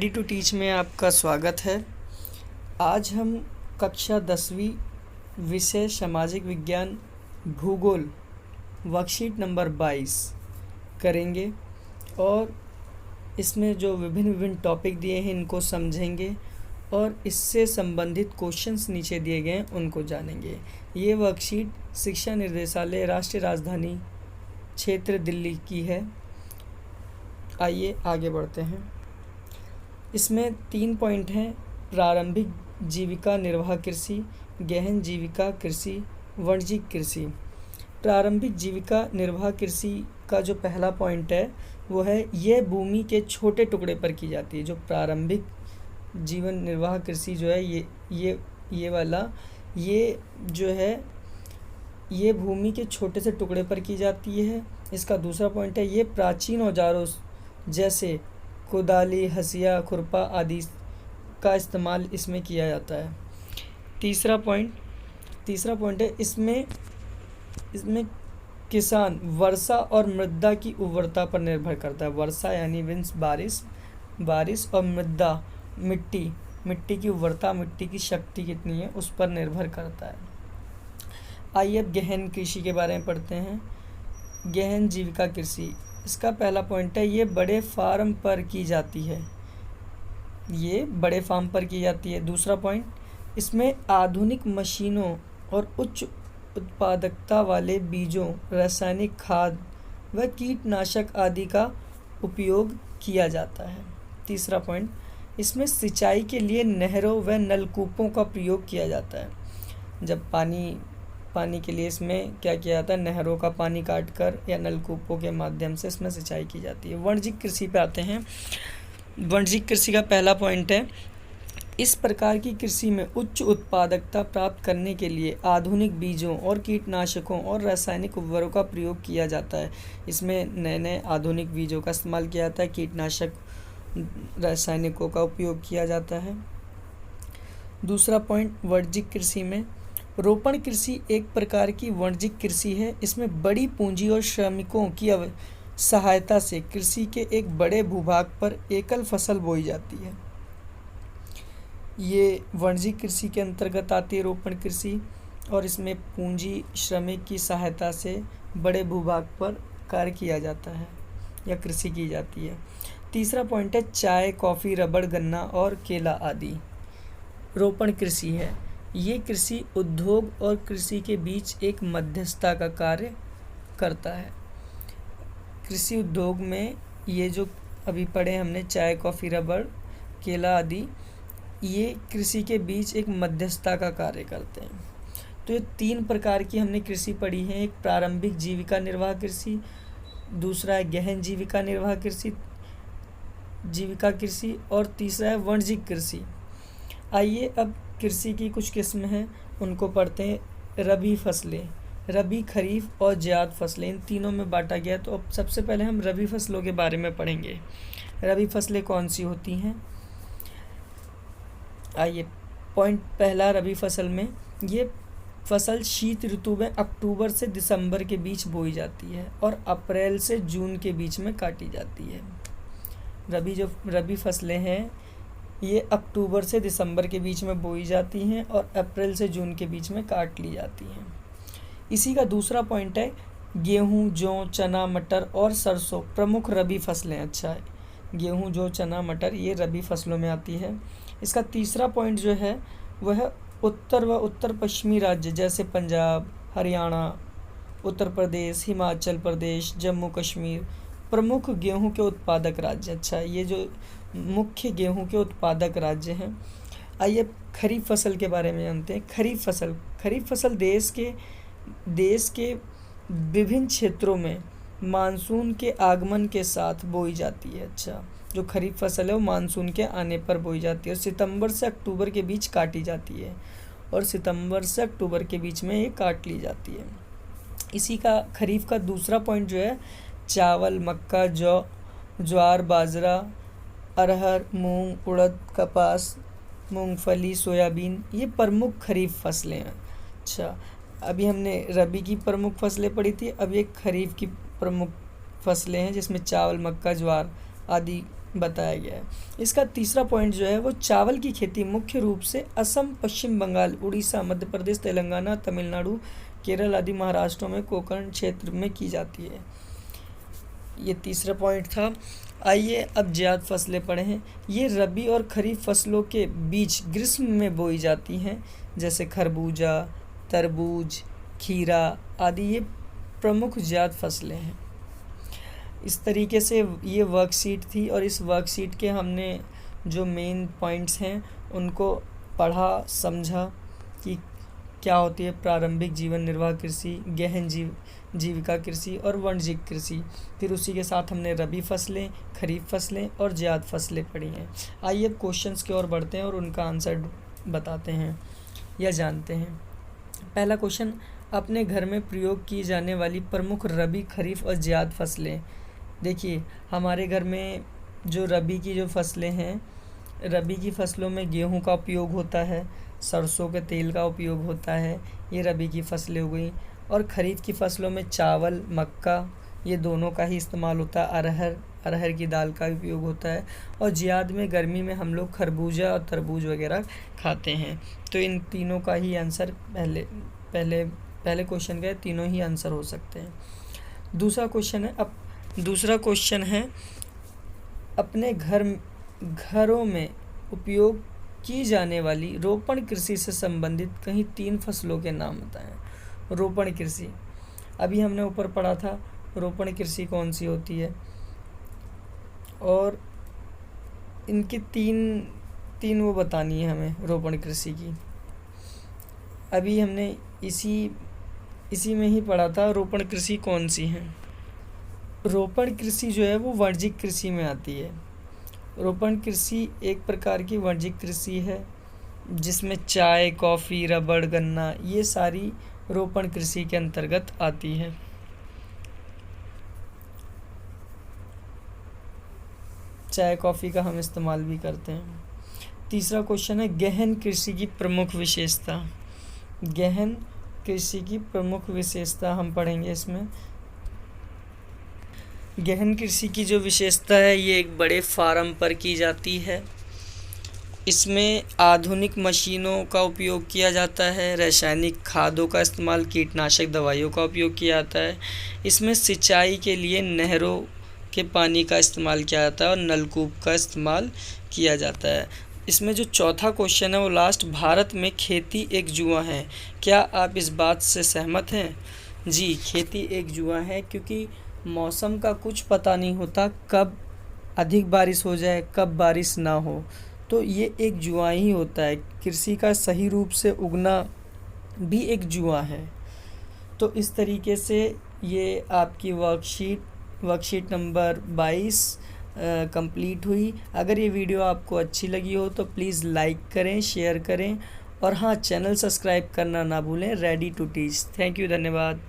Ready to teach में आपका स्वागत है। आज हम कक्षा 10वीं विषय सामाजिक विज्ञान भूगोल वर्कशीट नंबर 22 करेंगे और इसमें जो विभिन्न टॉपिक दिए हैं इनको समझेंगे और इससे संबंधित क्वेश्चंस नीचे दिए गए हैं उनको जानेंगे। ये वर्कशीट शिक्षा निर्देशालय राष्ट्रीय राजधानी क्षेत्र दिल्ली की है। आइए आगे बढ़ते हैं। इसमें 3 पॉइंट हैं: प्रारंभिक जीविका निर्वाह कृषि, गहन जीविका कृषि, वाणिज्यिक कृषि। प्रारंभिक जीविका निर्वाह कृषि का जो पहला पॉइंट है वो है यह भूमि के छोटे टुकड़े पर की जाती है। जो प्रारंभिक जीवन निर्वाह कृषि जो है ये वाला ये जो है ये भूमि के छोटे से टुकड़े पर की जाती है। इसका दूसरा पॉइंट है ये प्राचीन औजारों जैसे कुदाली, हसिया, खुरपा आदि का इस्तेमाल इसमें किया जाता है। तीसरा पॉइंट है इसमें किसान वर्षा और मृदा की उर्वरता पर निर्भर करता है। वर्षा यानी मीन्स बारिश और मृदा मिट्टी की उर्वरता, मिट्टी की शक्ति कितनी है उस पर निर्भर करता है। आइए अब गहन कृषि के बारे में पढ़ते हैं। गहन जीविका कृषि, इसका पहला पॉइंट है ये बड़े फार्म पर की जाती है। दूसरा पॉइंट, इसमें आधुनिक मशीनों और उच्च उत्पादकता वाले बीजों, रासायनिक खाद व कीटनाशक आदि का उपयोग किया जाता है। तीसरा पॉइंट, इसमें सिंचाई के लिए नहरों व नलकूपों का प्रयोग किया जाता है। जब पानी के लिए इसमें क्या किया जाता है, नहरों का पानी काटकर या नलकूपों के माध्यम से इसमें सिंचाई की जाती है। वाणिज्यिक कृषि पे आते हैं। वाणिज्यिक कृषि का पहला पॉइंट है इस प्रकार की कृषि में उच्च उत्पादकता प्राप्त करने के लिए आधुनिक बीजों और कीटनाशकों और रासायनिक उर्वरकों का प्रयोग किया जाता है। इसमें नए आधुनिक बीजों का इस्तेमाल किया जाता है, कीटनाशक रासायनिकों का उपयोग किया जाता है। दूसरा पॉइंट, वाणिज्यिक कृषि में रोपण कृषि एक प्रकार की वाणिज्यिक कृषि है। इसमें बड़ी पूंजी और श्रमिकों की सहायता से कृषि के एक बड़े भूभाग पर एकल फसल बोई जाती है। ये वाणिज्यिक कृषि के अंतर्गत आती है रोपण कृषि, और इसमें पूंजी श्रमिक की सहायता से बड़े भूभाग पर कार्य किया जाता है या कृषि की जाती है। तीसरा पॉइंट है चाय, कॉफ़ी, रबड़, गन्ना और केला आदि रोपण कृषि है। ये कृषि उद्योग और कृषि के बीच एक मध्यस्थता का कार्य करता है। कृषि उद्योग में ये जो अभी पढ़े हमने चाय, कॉफ़ी, रबड़, केला आदि, ये कृषि के बीच एक मध्यस्थता का कार्य करते हैं। तो ये 3 प्रकार की हमने कृषि पढ़ी है। एक प्रारंभिक जीविका निर्वाह कृषि, दूसरा है गहन जीविका निर्वाह जीविका कृषि और तीसरा है वाणिज्यिक कृषि। आइए अब कृषि की कुछ किस्म हैं उनको पढ़ते हैं। रबी फसलें, रबी, खरीफ और ज़ैद फसलें, इन तीनों में बांटा गया। तो अब सबसे पहले हम रबी फसलों के बारे में पढ़ेंगे। रबी फसलें कौन सी होती हैं? आइए, पॉइंट पहला, रबी फसल में ये फसल शीत ऋतु में अक्टूबर से दिसंबर के बीच बोई जाती है और अप्रैल से जून के बीच में काटी जाती है। रबी फसलें हैं ये अक्टूबर से दिसंबर के बीच में बोई जाती हैं और अप्रैल से जून के बीच में काट ली जाती हैं। इसी का दूसरा पॉइंट है गेहूं, जौ, चना, मटर और सरसों प्रमुख रबी फसलें। अच्छा है, गेहूं, जौ, चना, मटर ये रबी फसलों में आती है। इसका तीसरा पॉइंट जो है वह उत्तर व उत्तर पश्चिमी राज्य जैसे पंजाब, हरियाणा, उत्तर प्रदेश, हिमाचल प्रदेश, जम्मू कश्मीर प्रमुख गेहूं के उत्पादक राज्य। अच्छा, ये जो मुख्य गेहूं के उत्पादक राज्य हैं। आइए खरीफ फसल के बारे में जानते हैं। खरीफ फसल देश के विभिन्न क्षेत्रों में मानसून के आगमन के साथ बोई जाती है। अच्छा, जो खरीफ फसल है वो मानसून के आने पर बोई जाती है और सितंबर से अक्टूबर के बीच काटी जाती है ये काट ली जाती है। इसी का खरीफ का दूसरा पॉइंट जो है चावल, मक्का, जौ, ज्वार, बाजरा, अरहर, मूंग, उड़द, कपास, मूंगफली, सोयाबीन ये प्रमुख खरीफ फसलें हैं। अच्छा, अभी हमने रबी की प्रमुख फसलें पढ़ी थी, अब ये खरीफ की प्रमुख फसलें हैं जिसमें चावल, मक्का, ज्वार आदि बताया गया है। इसका तीसरा पॉइंट जो है वो चावल की खेती मुख्य रूप से असम, पश्चिम बंगाल, उड़ीसा, मध्य प्रदेश, तेलंगाना, तमिलनाडु, केरल आदि महाराष्ट्रों में कोंकण क्षेत्र में की जाती है। ये तीसरा पॉइंट था। आइए अब जायद फसलें पढ़ें। ये रबी और खरीफ फसलों के बीच ग्रीष्म में बोई जाती हैं, जैसे खरबूजा, तरबूज, खीरा आदि ये प्रमुख जायद फसलें हैं। इस तरीके से ये वर्कशीट थी और इस वर्कशीट के हमने जो मेन पॉइंट्स हैं उनको पढ़ा, समझा कि क्या होती है प्रारंभिक जीवन निर्वाह कृषि, गहन जीविका कृषि और वाणिज्यिक कृषि। फिर उसी के साथ हमने रबी फसलें, खरीफ फसलें और जायद फसलें पढ़ी हैं। आइए अब क्वेश्चंस की ओर बढ़ते हैं और उनका आंसर बताते हैं या जानते हैं। पहला क्वेश्चन, अपने घर में प्रयोग की जाने वाली प्रमुख रबी, खरीफ और जायद फसलें। देखिए हमारे घर में जो रबी की जो फसलें हैं, रबी की फसलों में गेहूं का उपयोग होता है, सरसों के तेल का उपयोग होता है, ये रबी की फसलें हो गई। और खरीफ की फसलों में चावल, मक्का ये दोनों का ही इस्तेमाल होता है, अरहर की दाल का उपयोग होता है। और जायद में गर्मी में हम लोग खरबूजा और तरबूज वगैरह खाते हैं। तो इन तीनों का ही आंसर पहले क्वेश्चन का तीनों ही आंसर हो सकते हैं। दूसरा क्वेश्चन है अपने घरों में उपयोग की जाने वाली रोपण कृषि से संबंधित कहीं 3 फसलों के नाम बताएं। रोपण कृषि, अभी हमने ऊपर पढ़ा था रोपण कृषि कौन सी होती है, और इनकी तीन वो बतानी है हमें रोपण कृषि की। अभी हमने इसी में ही पढ़ा था रोपण कृषि कौन सी है। रोपण कृषि जो है वो वाणिज्यिक कृषि में आती है। रोपण कृषि एक प्रकार की वाणिज्यिक कृषि है जिसमें चाय, कॉफ़ी, रबड़, गन्ना ये सारी रोपण कृषि के अंतर्गत आती है। चाय, कॉफ़ी का हम इस्तेमाल भी करते हैं। तीसरा क्वेश्चन है गहन कृषि की प्रमुख विशेषता। गहन कृषि की प्रमुख विशेषता हम पढ़ेंगे इसमें। गहन कृषि की जो विशेषता है ये एक बड़े फार्म पर की जाती है। इसमें आधुनिक मशीनों का उपयोग किया जाता है, रासायनिक खादों का इस्तेमाल, कीटनाशक दवाइयों का उपयोग किया जाता है। इसमें सिंचाई के लिए नहरों के पानी का इस्तेमाल किया जाता है और नलकूप का इस्तेमाल किया जाता है। इसमें जो चौथा क्वेश्चन है वो लास्ट, भारत में खेती एक जुआ है, क्या आप इस बात से सहमत हैं? जी, खेती एक जुआ है क्योंकि मौसम का कुछ पता नहीं होता, कब अधिक बारिश हो जाए, कब बारिश ना हो, तो ये एक जुआ ही होता है। कृषि का सही रूप से उगना भी एक जुआ है। तो इस तरीके से ये आपकी वर्कशीट नंबर 22 कंप्लीट हुई। अगर ये वीडियो आपको अच्छी लगी हो तो प्लीज़ लाइक करें, शेयर करें और हाँ, चैनल सब्सक्राइब करना ना भूलें। Ready to teach. Thank you, धन्यवाद।